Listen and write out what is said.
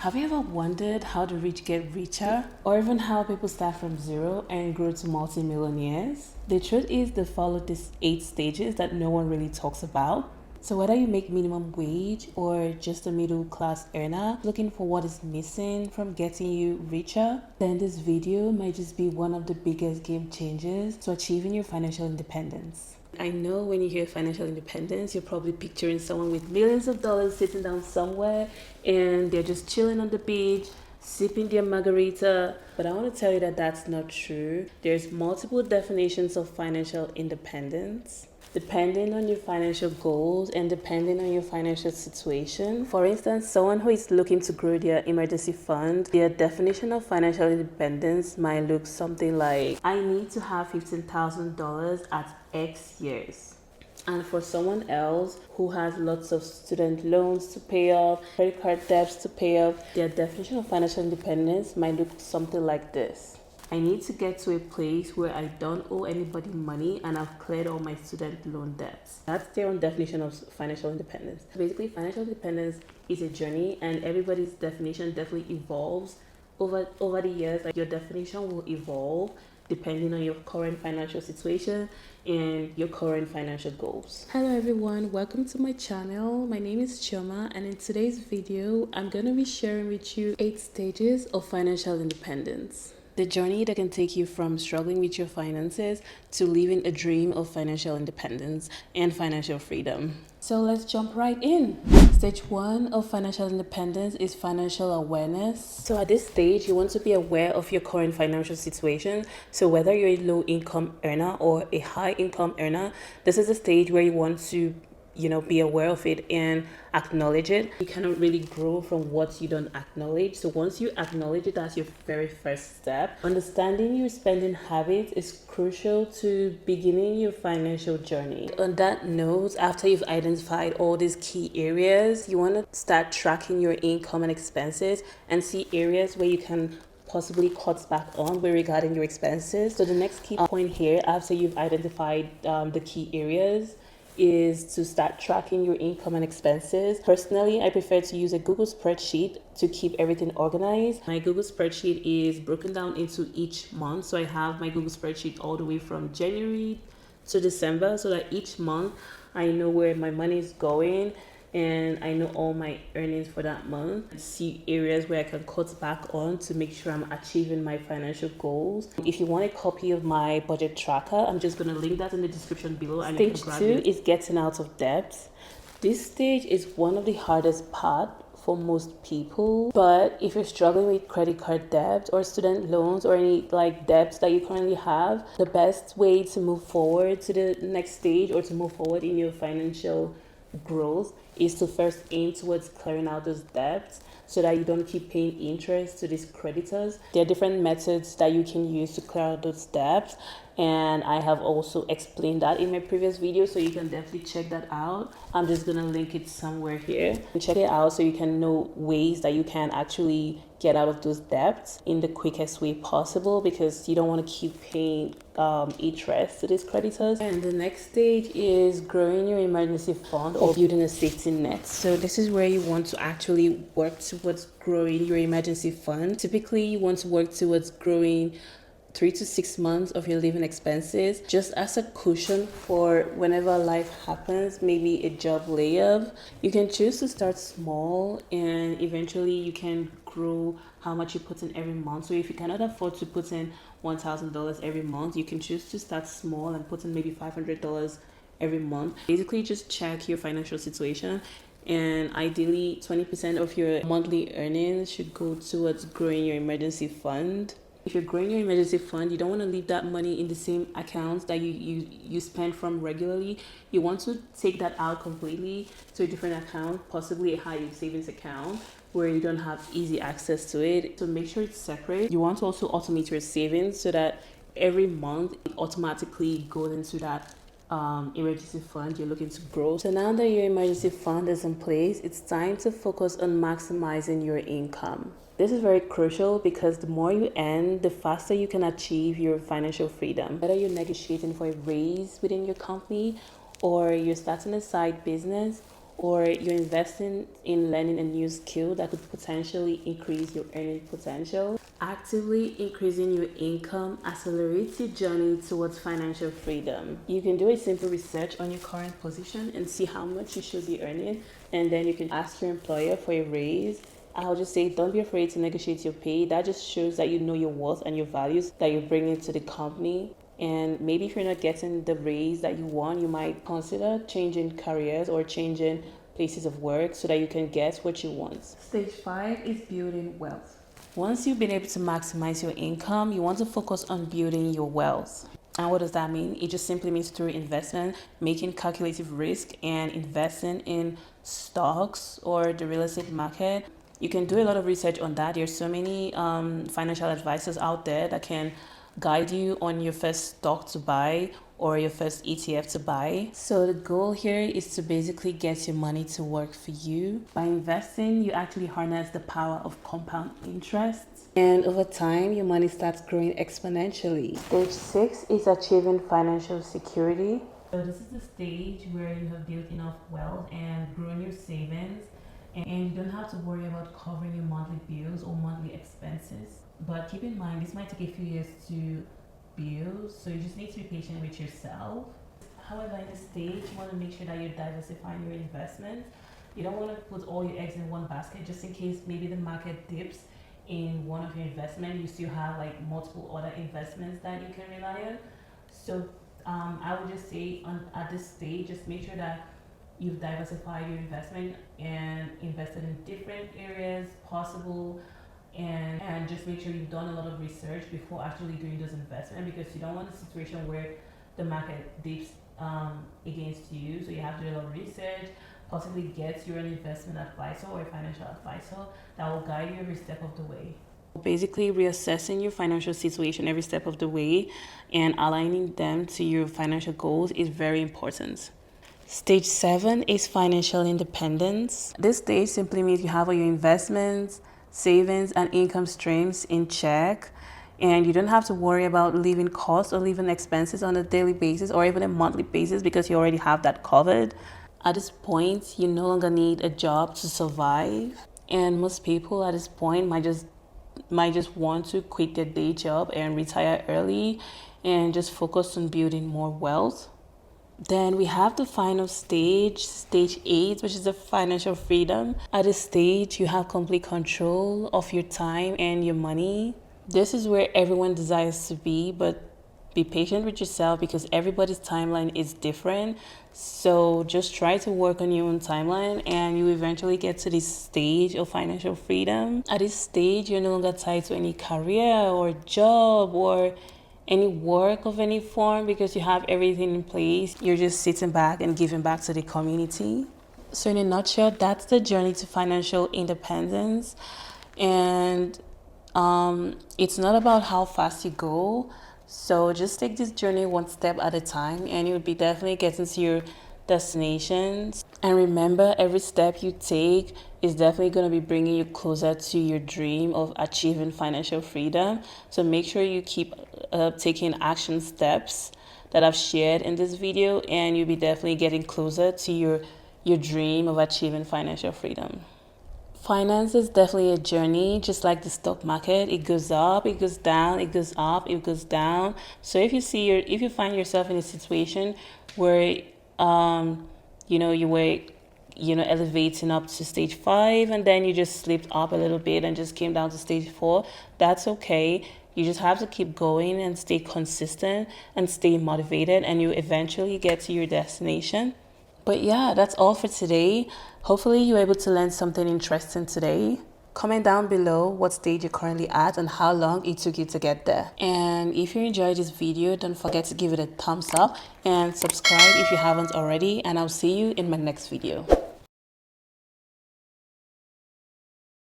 Have you ever wondered how the rich get richer, or even how people start from zero and grow to multi-millionaires? The truth is they follow these 8 stages that no one really talks about. So whether you make minimum wage or just a middle class earner looking for what is missing from getting you richer, then this video might just be one of the biggest game changers to achieving your financial independence. I know when you hear financial independence, you're probably picturing someone with millions of dollars sitting down somewhere and they're just chilling on the beach, sipping their margarita. But I want to tell you that that's not true. There's multiple definitions of financial independence depending on your financial goals and depending on your financial situation. For instance, someone who is looking to grow their emergency fund, their definition of financial independence might look something like, I need to have $15,000 at X years. And for someone else who has lots of student loans to pay off, credit card debts to pay off, their definition of financial independence might look something like this. I need to get to a place where I don't owe anybody money and I've cleared all my student loan debts. That's their own definition of financial independence. Basically, financial independence is a journey and everybody's definition definitely evolves over the years. Like, your definition will evolve depending on your current financial situation and your current financial goals. Hello everyone, welcome to my channel. My name is Chioma, and in today's video, I'm going to be sharing with you 8 stages of financial independence. The journey that can take you from struggling with your finances to living a dream of financial independence and financial freedom. So let's jump right in. Stage 1 of financial independence is financial awareness. So at this stage, you want to be aware of your current financial situation. So whether you're a low income earner or a high income earner, this is a stage where you want to be aware of it and acknowledge it. You cannot really grow from what you don't acknowledge. So once you acknowledge it, that's your very first step. Understanding your spending habits is crucial to beginning your financial journey. On that note, after you've identified all these key areas, you want to start tracking your income and expenses and see areas where you can possibly cut back on regarding your expenses. So the next key point here, after you've identified the key areas, is to start tracking your income and expenses. Personally, I prefer to use a Google spreadsheet to keep everything organized. My Google spreadsheet is broken down into each month. So I have my Google spreadsheet all the way from January to December, so that each month I know where my money is going and I know all my earnings for that month. See areas where I can cut back on to make sure I'm achieving my financial goals. If you want a copy of my budget tracker, I'm just going to link that in the description below. And Stage 2 is getting out of debt. This stage is one of the hardest part for most people, but if you're struggling with credit card debt or student loans or any debts that you currently have, the best way to move forward to the next stage or to move forward in your financial growth is to first aim towards clearing out those debts so that you don't keep paying interest to these creditors. There are different methods that you can use to clear out those debts, and I have also explained that in my previous video, so you can definitely check that out. I'm just gonna link it somewhere here and check it out so you can know ways that you can actually get out of those debts in the quickest way possible, because you don't want to keep paying interest to these creditors. And the next stage is growing your emergency fund or building a safety net. So this is where you want to actually work towards growing your emergency fund. Typically, you want to work towards growing 3 to 6 months of your living expenses just as a cushion for whenever life happens, maybe a job layoff. You can choose to start small and eventually you can grow how much you put in every month. So if you cannot afford to put in $1,000 every month, you can choose to start small and put in maybe $500 every month. Basically, just check your financial situation, and ideally 20% of your monthly earnings should go towards growing your emergency fund. If you're growing your emergency fund, you don't want to leave that money in the same accounts that you spend from regularly. You want to take that out completely to a different account, possibly a high yield savings account where you don't have easy access to it. So make sure it's separate. You want to also automate your savings so that every month it automatically goes into that emergency fund you're looking to grow. So now that your emergency fund is in place, it's time to focus on maximizing your income. This is very crucial because the more you earn, the faster you can achieve your financial freedom. Whether you're negotiating for a raise within your company, or you're starting a side business, or you're investing in learning a new skill that could potentially increase your earning potential. Actively increasing your income accelerates your journey towards financial freedom. You can do a simple research on your current position and see how much you should be earning, and then you can ask your employer for a raise. I'll just say don't be afraid to negotiate your pay. That just shows that you know your worth and your values that you're bringing to the company. And maybe if you're not getting the raise that you want, you might consider changing careers or changing places of work so that you can get what you want. Stage 5 is building wealth. Once you've been able to maximize your income, you want to focus on building your wealth. And what does that mean? It just simply means through investment, making calculative risk and investing in stocks or the real estate market. You can do a lot of research on that. There's so many financial advisors out there that can guide you on your first stock to buy or your first ETF to buy. So the goal here is to basically get your money to work for you. By investing, you actually harness the power of compound interest. And over time, your money starts growing exponentially. Stage 6 is achieving financial security. So this is the stage where you have built enough wealth and grown your savings, and you don't have to worry about covering your monthly bills or monthly expenses. But keep in mind, this might take a few years to build, so you just need to be patient with yourself. However, in this stage, you want to make sure that you're diversifying your investments. You don't want to put all your eggs in one basket just in case maybe the market dips in one of your investments. You still have like multiple other investments that you can rely on. So I would just say at this stage, just make sure that you've diversified your investment and invested in different areas possible, and just make sure you've done a lot of research before actually doing those investments, because you don't want a situation where the market dips against you. So you have to do a lot of research, possibly get your investment advisor or a financial advisor that will guide you every step of the way. Basically, reassessing your financial situation every step of the way and aligning them to your financial goals is very important. Stage 7 is financial independence. This stage simply means you have all your investments, savings, and income streams in check, and you don't have to worry about living costs or living expenses on a daily basis or even a monthly basis because you already have that covered. At this point, you no longer need a job to survive, and most people at this point might just want to quit their day job and retire early and just focus on building more wealth. Then we have the final stage, stage 8, which is the financial freedom. At this stage, you have complete control of your time and your money. This is where everyone desires to be, but be patient with yourself because everybody's timeline is different. So just try to work on your own timeline and you eventually get to this stage of financial freedom. At this stage, you're no longer tied to any career or job or any work of any form because you have everything in place. You're just sitting back and giving back to the community. So in a nutshell, that's the journey to financial independence. And it's not about how fast you go. So just take this journey one step at a time and you'll be definitely getting to your destinations. And remember, every step you take is definitely going to be bringing you closer to your dream of achieving financial freedom. So make sure you keep taking action steps that I've shared in this video, and you'll be definitely getting closer to your dream of achieving financial freedom. Finance is definitely a journey, just like the stock market. It goes up, it goes down, it goes up, it goes down. So if you find yourself in a situation where you were elevating up to stage 5 and then you just slipped up a little bit and just came down to stage 4, that's okay. You just have to keep going and stay consistent and stay motivated, and you eventually get to your destination. But yeah, that's all for today. Hopefully you're able to learn something interesting today. Comment down below what stage you're currently at and how long it took you to get there. And if you enjoyed this video, don't forget to give it a thumbs up and subscribe if you haven't already. And I'll see you in my next video.